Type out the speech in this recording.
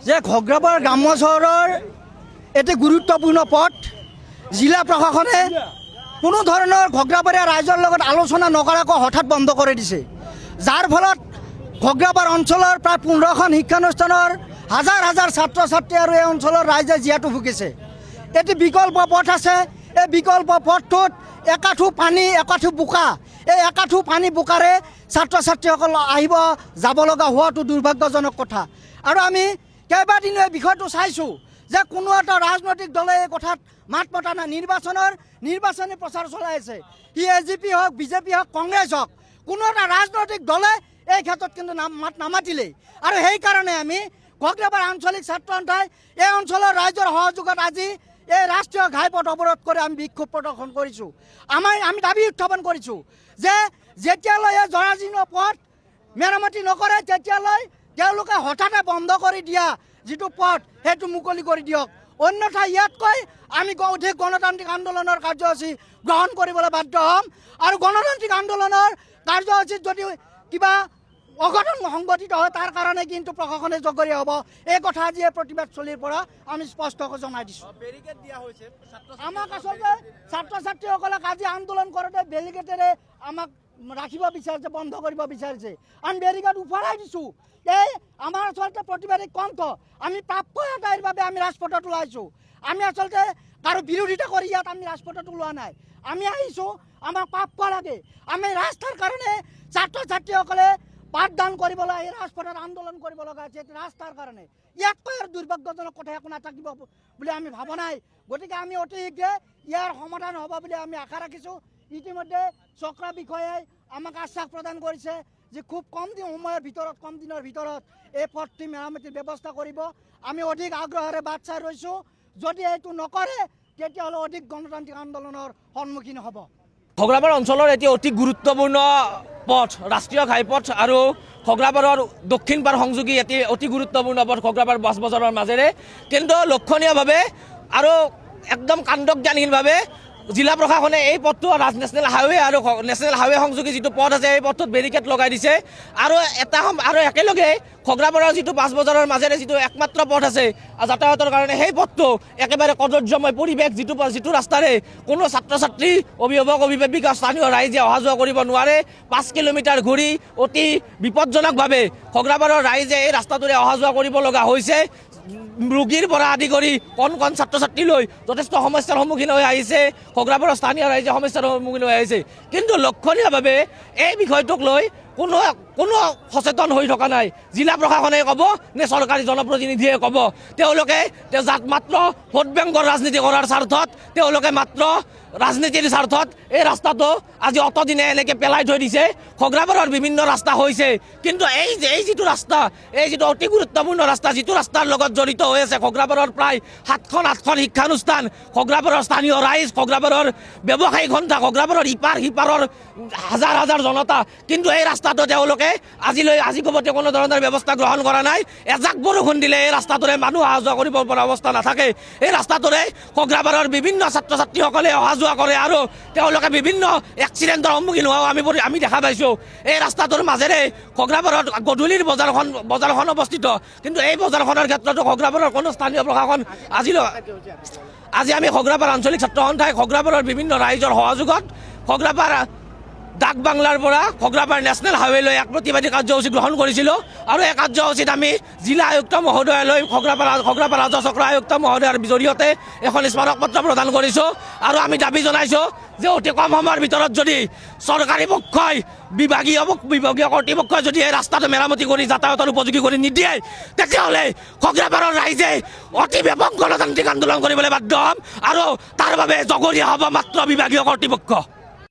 যে ঘগ্ৰাপাৰ গ্ৰাম্য চহৰৰ এটি গুৰুত্বপূৰ্ণ পথ জিলা প্ৰশাসনে কোনো ধৰণৰ ঘগ্ৰাপাৰীয়া ৰাইজৰ লগত আলোচনা নকৰাকৈ হঠাৎ বন্ধ কৰি দিছে, যাৰ ফলত ঘগ্ৰাপাৰ অঞ্চলৰ প্ৰায় 15খন শিক্ষানুষ্ঠানৰ হাজাৰ হাজাৰ ছাত্ৰ ছাত্ৰী আৰু এই অঞ্চলৰ ৰাইজে জীয়াতু ভুগিছে। এটি বিকল্প পথ আছে, এই বিকল্প পথটোত একাঠু পানী একাঠু বোকা, এই একাঠু পানী বোকাৰে ছাত্ৰ ছাত্ৰীসকল আহিব যাব লগা হোৱাটো দুৰ্ভাগ্যজনক কথা। আৰু আমি কেইবাদিনো এই বিষয়টো চাইছোঁ যে কোনো এটা ৰাজনৈতিক দলে এই কথাত মাত মতা নাই। নিৰ্বাচনী প্ৰচাৰ চলাই আছে, সি AGP হওক, BJP হওক, কংগ্ৰেছ হওক, কোনো এটা ৰাজনৈতিক দলে এই ক্ষেত্ৰত কিন্তু মাত নামাতিলেই। আৰু সেইকাৰণে আমি ঘগ্ৰাপাৰ আঞ্চলিক ছাত্ৰ সন্থাই এই অঞ্চলৰ ৰাইজৰ সহযোগত আজি এই ৰাষ্ট্ৰীয় ঘাইপথ অৱৰোধ কৰি আমি বিক্ষোভ প্ৰদৰ্শন কৰিছোঁ। আমি দাবী উত্থাপন কৰিছোঁ যে যেতিয়ালৈ এই জৰাজীৰ্ণ পথ মেৰামতি নকৰে তেতিয়ালৈ তেওঁলোকে হঠাতে বন্ধ কৰি দিয়া যিটো পথ সেইটো মুকলি কৰি দিয়ক, অন্যথা ইয়াতকৈ আমি অধিক গণতান্ত্ৰিক আন্দোলনৰ কাৰ্যসূচী গ্ৰহণ কৰিবলৈ বাধ্য হ'ম। আৰু গণতান্ত্ৰিক আন্দোলনৰ কাৰ্যসূচীত যদি কিবা অঘটন সংঘটিত হয় তাৰ কাৰণে কিন্তু প্ৰশাসনে জগৰীয়া হ'ব, এই কথা আজি এই প্ৰতিবাদস্থলীৰ পৰা আমি স্পষ্টকৈ জনাই দিছোঁ। আমাক আচলতে ছাত্ৰ ছাত্ৰীসকলক আজি আন্দোলন কৰোঁতে বেৰিকেডেৰে আমাক ৰাখিব বিচাৰিছে, বন্ধ কৰিব বিচাৰিছে। আমি বেৰিকেড উফৰাই দিছোঁ। এই আমাৰ আচলতে প্ৰতিবাদী কণ্ঠ, আমি প্ৰাপ্য এটাৰ বাবে আমি ৰাজপথত ওলাইছোঁ। আমি আচলতে কাৰো বিৰোধিতা কৰি ইয়াত আমি ৰাজপথত ওলোৱা নাই। আমি আহিছোঁ, আমাৰ প্ৰাপ্য লাগে। আমি ৰাস্তাৰ কাৰণে ছাত্ৰ ছাত্ৰীসকলে পাঠদান কৰিবলৈ এই ৰাজপথত আন্দোলন কৰিব লগা হৈছে ৰাস্তাৰ কাৰণে। ইয়াতকৈ আৰু দুৰ্ভাগ্যজনক কথা একো নাথাকিব বুলি আমি ভাবা নাই। গতিকে আমি অতি শীঘ্ৰে ইয়াৰ সমাধান হ'ব বুলি আমি আশা ৰাখিছোঁ। ইতিমধ্যে চক্ৰ বিষয়াই আমাক আশ্বাস প্ৰদান কৰিছে যে খুব কম দিনৰ ভিতৰত এই পথটি মেৰামতিৰ ব্যৱস্থা কৰিব। আমি অধিক আগ্ৰহেৰে বাট চাই ৰৈছোঁ। যদি এইটো নকৰে তেতিয়াহ'লে অধিক গণতান্ত্ৰিক আন্দোলনৰ সন্মুখীন হ'ব। ঘগ্ৰাপাৰ অঞ্চলৰ এটি অতি গুৰুত্বপূৰ্ণ পথ ৰাষ্ট্ৰীয় ঘাইপথ আৰু ঘগ্ৰাপাৰৰ দক্ষিণ পাৰ সংযোগী এটি অতি গুৰুত্বপূৰ্ণ পথ ঘগ্ৰাপাৰ বাছ বজাৰৰ মাজেৰে, কিন্তু লক্ষণীয়ভাৱে আৰু একদম কাণ্ডজ্ঞানহীনভাৱে জিলা প্ৰশাসনে এই পথটো নেশ্যনেল হাইৱে আৰু নেশ্যনেল হাইৱে সংযোগী যিটো পথ আছে এই পথটোত বেৰিকেড লগাই দিছে। আৰু আৰু একেলগে ঘগ্ৰাপাৰৰ যিটো বাছ বজাৰৰ মাজেৰে যিটো একমাত্ৰ পথ আছে যাতায়াতৰ কাৰণে, সেই পথটো একেবাৰে কদৰ্যময় পৰিৱেশ, যিটো ৰাস্তাৰে কোনো ছাত্ৰ ছাত্ৰী, অভিভাৱক অভিভাৱিকা, স্থানীয় ৰাইজে অহা যোৱা কৰিব নোৱাৰে। 5 কিলোমিটাৰ ঘূৰি অতি বিপদজনকভাৱে ঘগ্ৰাপাৰৰ ৰাইজে এই ৰাস্তাটোৰে অহা যোৱা কৰিব লগা হৈছে। ৰোগীৰ পৰা আদি কৰি কণ ছাত্ৰ ছাত্ৰীলৈ যথেষ্ট সমস্যাৰ সন্মুখীন হৈ আহিছে। ঘগ্ৰাপাৰৰ স্থানীয় ৰাইজে সমস্যাৰ সন্মুখীন হৈ আহিছে, কিন্তু লক্ষণীয়ভাৱে এই বিষয়টোক লৈ কোনো সচেতন হৈ থকা নাই। জিলা প্ৰশাসনে ক'ব নে চৰকাৰী জনপ্ৰতিনিধিয়ে ক'ব, তেওঁলোকে মাত্ৰ ভোট বেংকৰ ৰাজনীতি কৰাৰ স্বাৰ্থত, তেওঁলোকে মাত্ৰ ৰাজনীতিৰ স্বাৰ্থত এই ৰাস্তাটো আজি অতদিনে এনেকৈ পেলাই থৈ দিছে। ঘগ্ৰাপাৰৰ বিভিন্ন ৰাস্তা হৈছে, কিন্তু এই যিটো ৰাস্তা, এই যিটো অতি গুৰুত্বপূৰ্ণ ৰাস্তা, যিটো ৰাস্তাৰ লগত জড়িত হৈ আছে ঘগ্ৰাপাৰৰ প্ৰায় 7খন শিক্ষানুষ্ঠান, ঘগ্ৰাপাৰৰ স্থানীয় ৰাইজ, ঘগ্ৰাপাৰৰ ব্যৱসায়িক সন্থা, ঘগ্ৰাপাৰৰ ইপাৰ সিপাৰৰ হাজাৰ হাজাৰ জনতা, কিন্তু এই ৰাস্তাটো তেওঁলোকে আজি কবতে কোনো ধৰণৰ ব্যৱস্থা গ্ৰহণ কৰা নাই। এজাক বৰষুণ দিলে এই ৰাস্তাটোৰে মানুহ অহা যোৱা কৰিব পৰা অৱস্থা নাথাকে। এই ৰাস্তাটোৰে ঘগ্ৰাপাৰৰ বিভিন্ন ছাত্ৰ ছাত্ৰীসকলে অহা যোৱা কৰে আৰু তেওঁলোকে বিভিন্ন এক্সিডেণ্টৰ সন্মুখীন হোৱাও আমি দেখা পাইছোঁ। এই ৰাস্তাটোৰ মাজেৰে ঘগ্ৰাপাৰত গধূলিৰ বজাৰখন অৱস্থিত, কিন্তু এই বজাৰখনৰ ক্ষেত্ৰতো ঘগ্ৰাপাৰৰ কোনো স্থানীয় প্ৰশাসন আজি আমি ঘগ্ৰাপাৰ আঞ্চলিক ছাত্ৰ সন্থাই ঘগ্ৰাপাৰৰ বিভিন্ন ৰাইজৰ সহযোগত ঘগ্ৰাপাৰ ডাক বাংলাৰ পৰা ঘগ্ৰাপাৰ নেশ্যনেল হাইৱেলৈ এক প্ৰতিবাদী কাৰ্যসূচী গ্ৰহণ কৰিছিলোঁ। আৰু এই কাৰ্যসূচীত আমি জিলা আয়ুক্ত মহোদয়লৈ ঘগ্ৰাপাৰ ৰাজহ চক্ৰ আয়ুক্ত মহোদয়ৰ জৰিয়তে এখন স্মাৰক পত্ৰ প্ৰদান কৰিছোঁ। আৰু আমি দাবী জনাইছোঁ যে অতি কম সময়ৰ ভিতৰত যদি চৰকাৰী পক্ষই বিভাগীয় কৰ্তৃপক্ষই যদি এই ৰাস্তাটো মেৰামতি কৰি যাতায়াতৰ উপযোগী কৰি নিদিয়ে তেতিয়াহ'লে ঘগ্ৰাপাৰৰ ৰাইজে অতি ব্যাপক গণতান্ত্ৰিক আন্দোলন কৰিবলৈ বাধ্য হ'ম, আৰু তাৰ বাবে জগৰীয়া হ'ব মাত্ৰ বিভাগীয় কৰ্তৃপক্ষ।